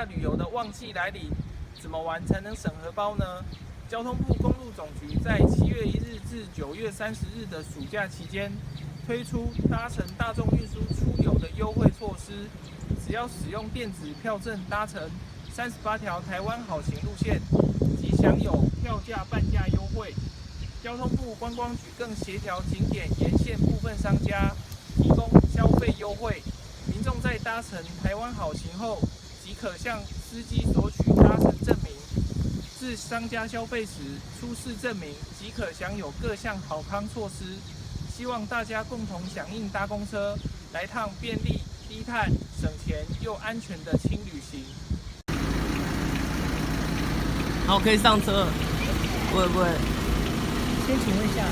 旅游的旺季来临，怎么玩才能省荷包呢？交通部公路总局在7月1日至9月30日的暑假期间，推出搭乘大众运输出游的优惠措施，只要使用电子票证搭乘38条台湾好行路线，即享有票价半价优惠。交通部观光局更协调景点沿线部分商家，提供消费优惠。民众在搭乘台湾好行后，即可向司机索取搭乘证明，至商家消费时出示证明，即可享有各项好康措施。希望大家共同响应搭公车，来趟便利、低碳、省钱又安全的轻旅行。好，可以上车。不会。先请问一下，